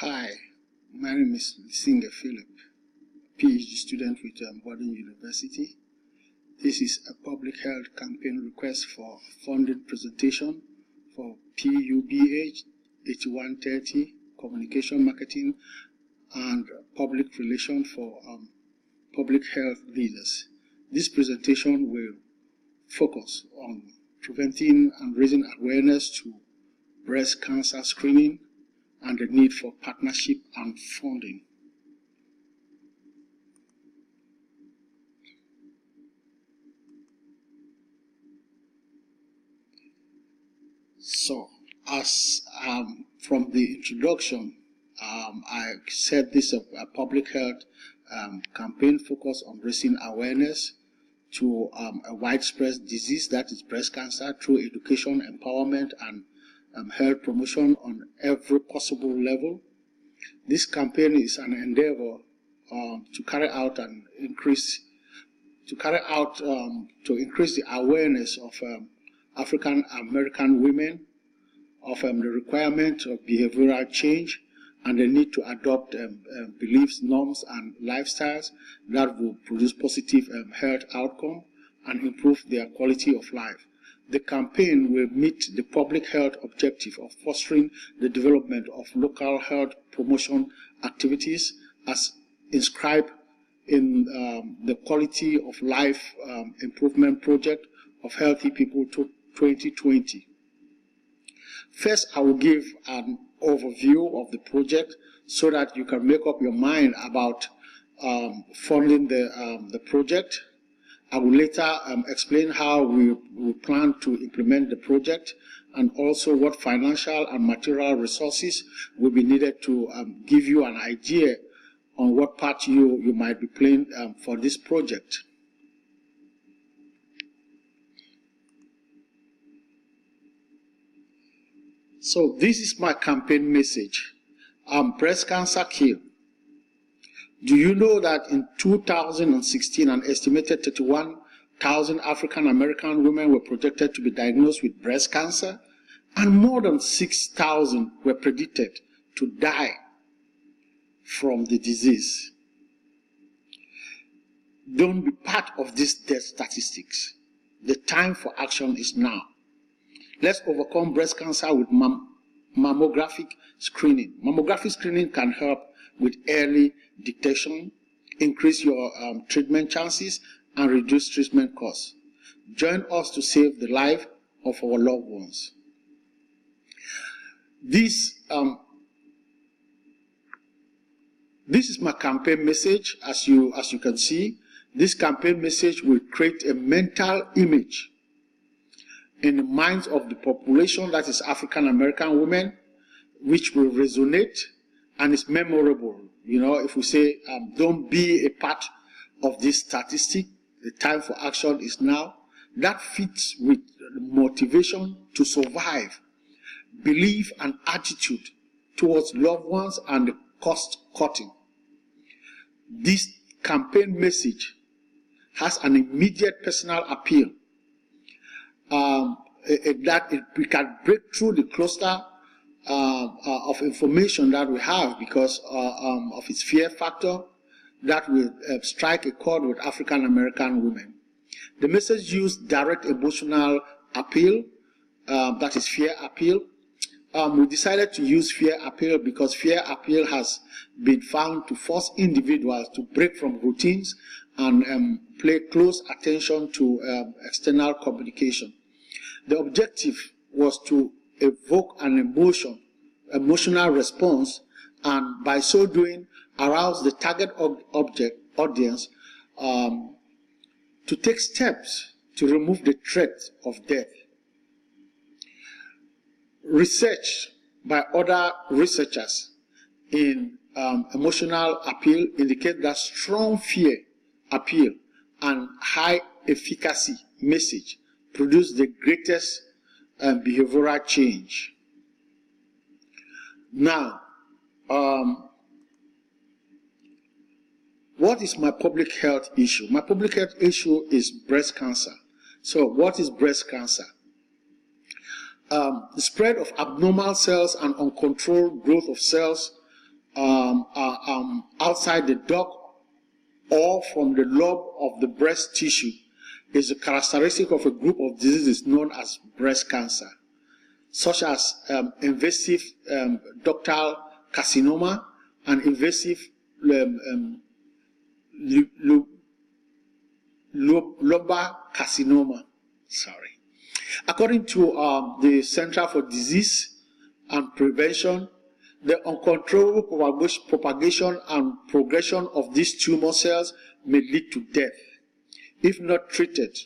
Hi, my name is Singer Philip, PhD student with Borden University. This is a public health campaign request for funding presentation for PUBH 8130 Communication Marketing and Public Relations for public health leaders. This presentation will focus on preventing and raising awareness to breast cancer screening and the need for partnership and funding. So, as from the introduction, I said this is a public health campaign focused on raising awareness to a widespread disease that is breast cancer through education, empowerment, and health promotion on every possible level. This campaign is an endeavor to increase the awareness of African American women of the requirement of behavioral change and the need to adopt beliefs, norms, and lifestyles that will produce positive health outcome and improve their quality of life. The campaign will meet the public health objective of fostering the development of local health promotion activities as inscribed in the Quality of Life Improvement Project of Healthy People 2020. First, I will give an overview of the project so that you can make up your mind about funding the project. I will later explain how we plan to implement the project and also what financial and material resources will be needed to give you an idea on what part you might be playing for this project. So this is my campaign message. Breast cancer kill. Do you know that in 2016, an estimated 31,000 African American women were projected to be diagnosed with breast cancer, and more than 6,000 were predicted to die from the disease? Don't be part of these death statistics. The time for action is now. Let's overcome breast cancer with mammographic screening. Mammographic screening can help with early detection, increase your treatment chances, and reduce treatment costs. Join us to save the life of our loved ones. This is my campaign message. As you can see, this campaign message will create a mental image in the minds of the population, that is African American women, which will resonate and is memorable. You know, if we say, don't be a part of this statistic, the time for action is now, that fits with the motivation to survive, belief and attitude towards loved ones, and the cost cutting. This campaign message has an immediate personal appeal, that we can break through the cluster of information that we have because of its fear factor that will strike a chord with African American women. The message used direct emotional appeal, that is fear appeal. We decided to use fear appeal because fear appeal has been found to force individuals to break from routines and pay close attention to external communication. The objective was to evoke an emotional response, and by so doing, arouse the target audience to take steps to remove the threat of death. Research by other researchers in emotional appeal indicate that strong fear appeal and high efficacy message produce the greatest behavioral change. Now, what is my public health issue? My public health issue is breast cancer. So what is breast cancer? The spread of abnormal cells and uncontrolled growth of cells outside the duct or from the lobe of the breast tissue is a characteristic of a group of diseases known as breast cancer, such as invasive ductal carcinoma and invasive lobar carcinoma. According to the Center for Disease and Prevention, the uncontrollable propagation and progression of these tumor cells may lead to death if not treated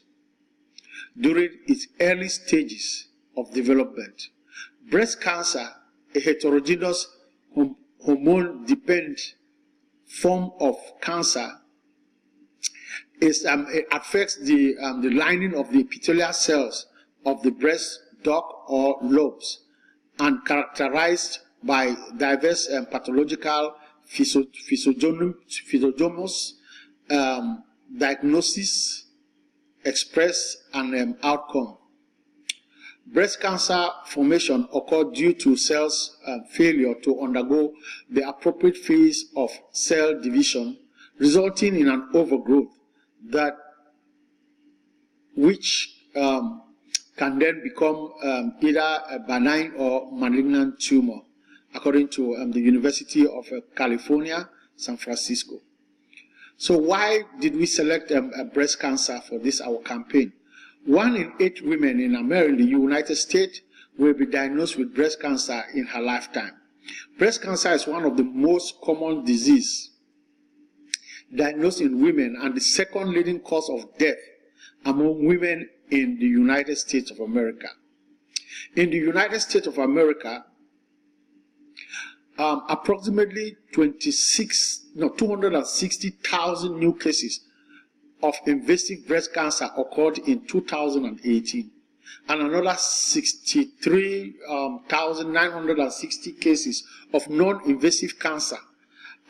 during its early stages of development. Breast cancer, a heterogeneous hormone-dependent form of cancer, it affects the lining of the epithelial cells of the breast duct or lobes, and characterized by diverse pathological physiognomous diagnosis, express, and outcome. Breast cancer formation occurs due to cells' failure to undergo the appropriate phase of cell division, resulting in an overgrowth which can then become either a benign or malignant tumor, according to the University of California, San Francisco. So why did we select breast cancer for this our campaign? 1 in 8 women in America, in the United States, will be diagnosed with breast cancer in her lifetime. Breast cancer is one of the most common diseases diagnosed in women and the second leading cause of death among women in the United States of America. In the United States of America, approximately 260,000 new cases of invasive breast cancer occurred in 2018, and another 63,960 cases of non-invasive cancer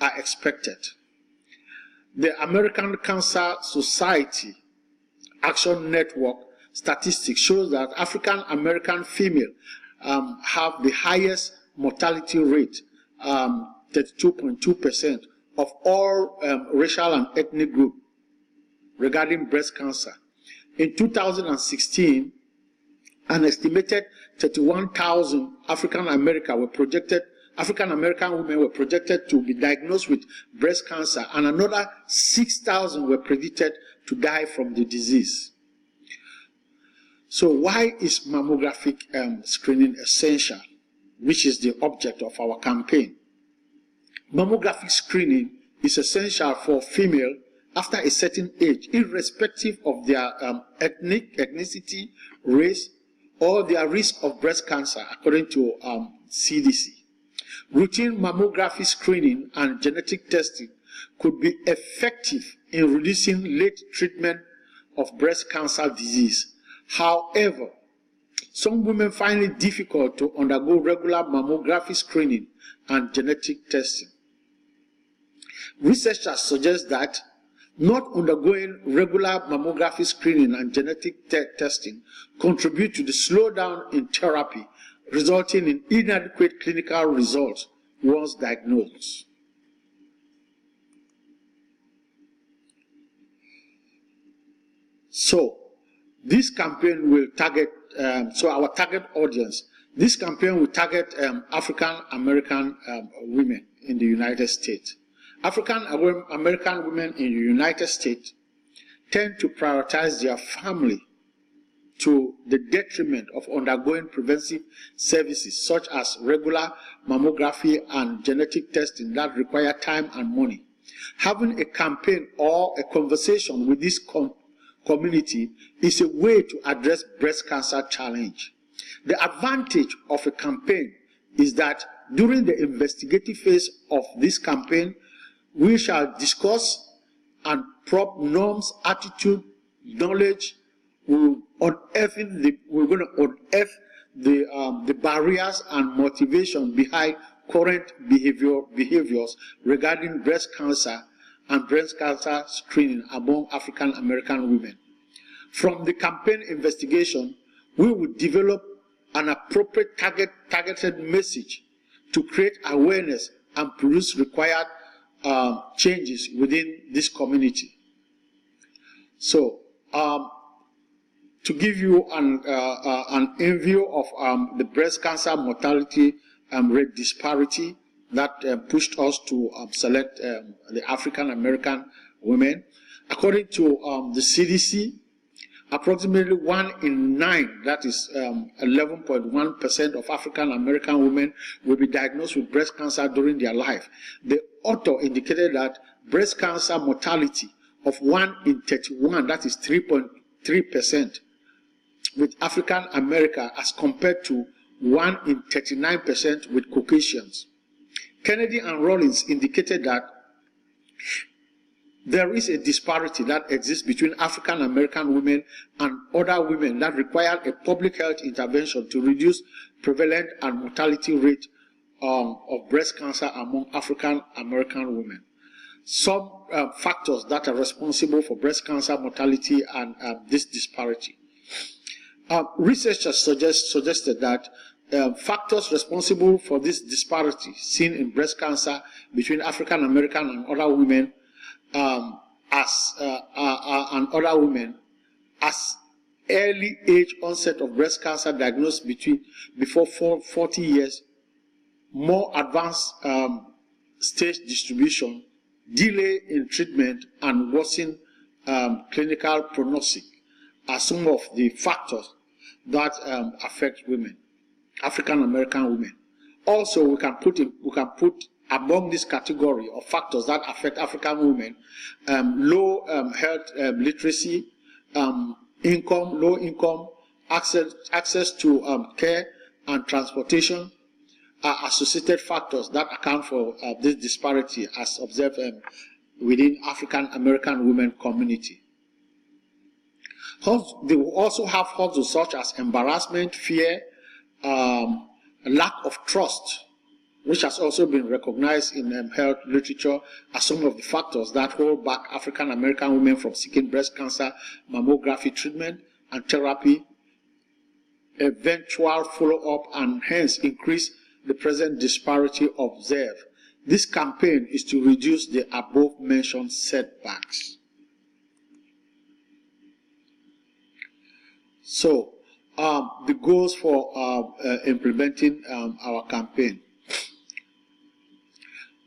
are expected. The American Cancer Society Action Network statistics shows that African American females have the highest mortality rate, 32.2% of all racial and ethnic groups regarding breast cancer. In 2016, an estimated 31,000 African American women were projected to be diagnosed with breast cancer, and another 6,000 were predicted to die from the disease. So why is mammographic screening essential, which is the object of our campaign? Mammographic screening is essential for females after a certain age, irrespective of their ethnicity, race, or their risk of breast cancer, according to CDC. Routine mammography screening and genetic testing could be effective in reducing late treatment of breast cancer disease. However, some women find it difficult to undergo regular mammography screening and genetic testing. Researchers suggest that not undergoing regular mammography screening and genetic testing contribute to the slowdown in therapy, resulting in inadequate clinical results once diagnosed. So, this campaign will target, our target audience, this campaign will target African American women in the United States. African American women in the United States tend to prioritize their family to the detriment of undergoing preventive services such as regular mammography and genetic testing that require time and money. Having a campaign or a conversation with this community is a way to address breast cancer challenge. The advantage of a campaign is that during the investigative phase of this campaign, we shall discuss and probe norms, attitude, knowledge. We're going to unearth the barriers and motivation behind current behaviors regarding breast cancer and breast cancer screening among African American women. From the campaign investigation, we will develop an appropriate targeted message to create awareness and produce required changes within this community. So, to give you an overview of the breast cancer mortality rate disparity that pushed us to select the African American women. According to the CDC, approximately 1 in 9, that is 11.1% of African American women will be diagnosed with breast cancer during their life. The author indicated that breast cancer mortality of 1 in 31, that is 3.3%, with African America as compared to 1 in 39% with Caucasians. Kennedy and Rollins indicated that there is a disparity that exists between African American women and other women that require a public health intervention to reduce prevalent and mortality rate of breast cancer among African American women. Some factors that are responsible for breast cancer mortality and this disparity. Researchers suggested that factors responsible for this disparity seen in breast cancer between African American and other women as early age onset of breast cancer diagnosed before 40 years, more advanced stage distribution, delay in treatment, and worsen clinical prognosis are some of the factors that affect women, African American women. Also, we can put among this category of factors that affect African women low health literacy, low income, access to care and transportation are associated factors that account for this disparity as observed within African American women community. They will also have causes such as embarrassment, fear, lack of trust, which has also been recognized in health literature as some of the factors that hold back African American women from seeking breast cancer mammography treatment and therapy, eventual follow-up, and hence increase the present disparity observed. This campaign is to reduce the above mentioned setbacks. So, the goals for implementing our campaign.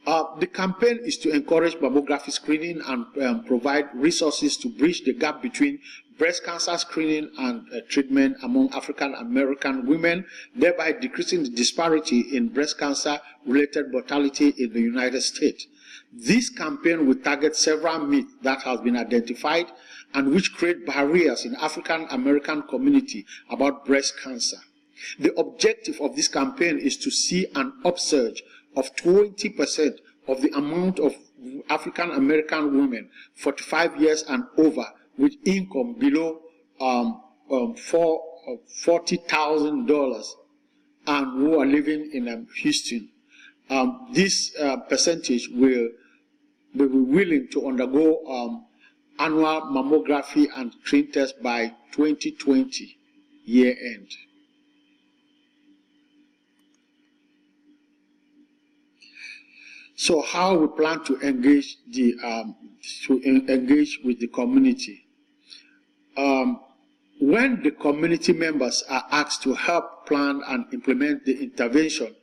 The campaign is to encourage mammography screening and provide resources to bridge the gap between breast cancer screening and treatment among African American women, thereby decreasing the disparity in breast cancer related mortality in the United States. This campaign will target several myths that have been identified and which create barriers in African American community about breast cancer. The objective of this campaign is to see an upsurge of 20% of the amount of African American women 45 years and over with income below $40,000 and who are living in Houston. This percentage will be willing to undergo annual mammography and screen test by 2020 year end. So, how we plan to engage with the community? When the community members are asked to help plan and implement the intervention,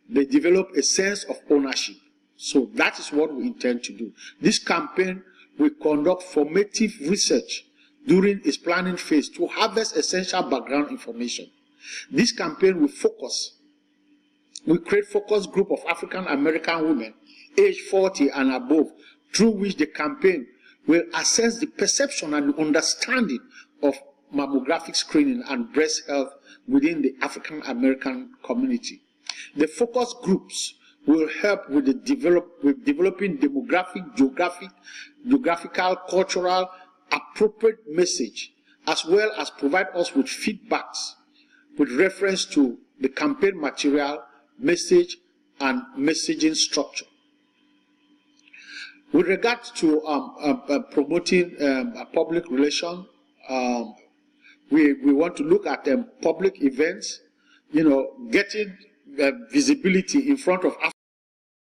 they develop a sense of ownership. So that is what we intend to do. This campaign will conduct formative research during its planning phase to harvest essential background information. This campaign will create focus group of African American women age 40 and above, through which the campaign will assess the perception and understanding of mammographic screening and breast health within the African American community. The focus groups will help with developing demographic, geographical, cultural, appropriate message, as well as provide us with feedbacks with reference to the campaign material, message, and messaging structure. With regard to promoting public relations, we want to look at public events, getting visibility in front of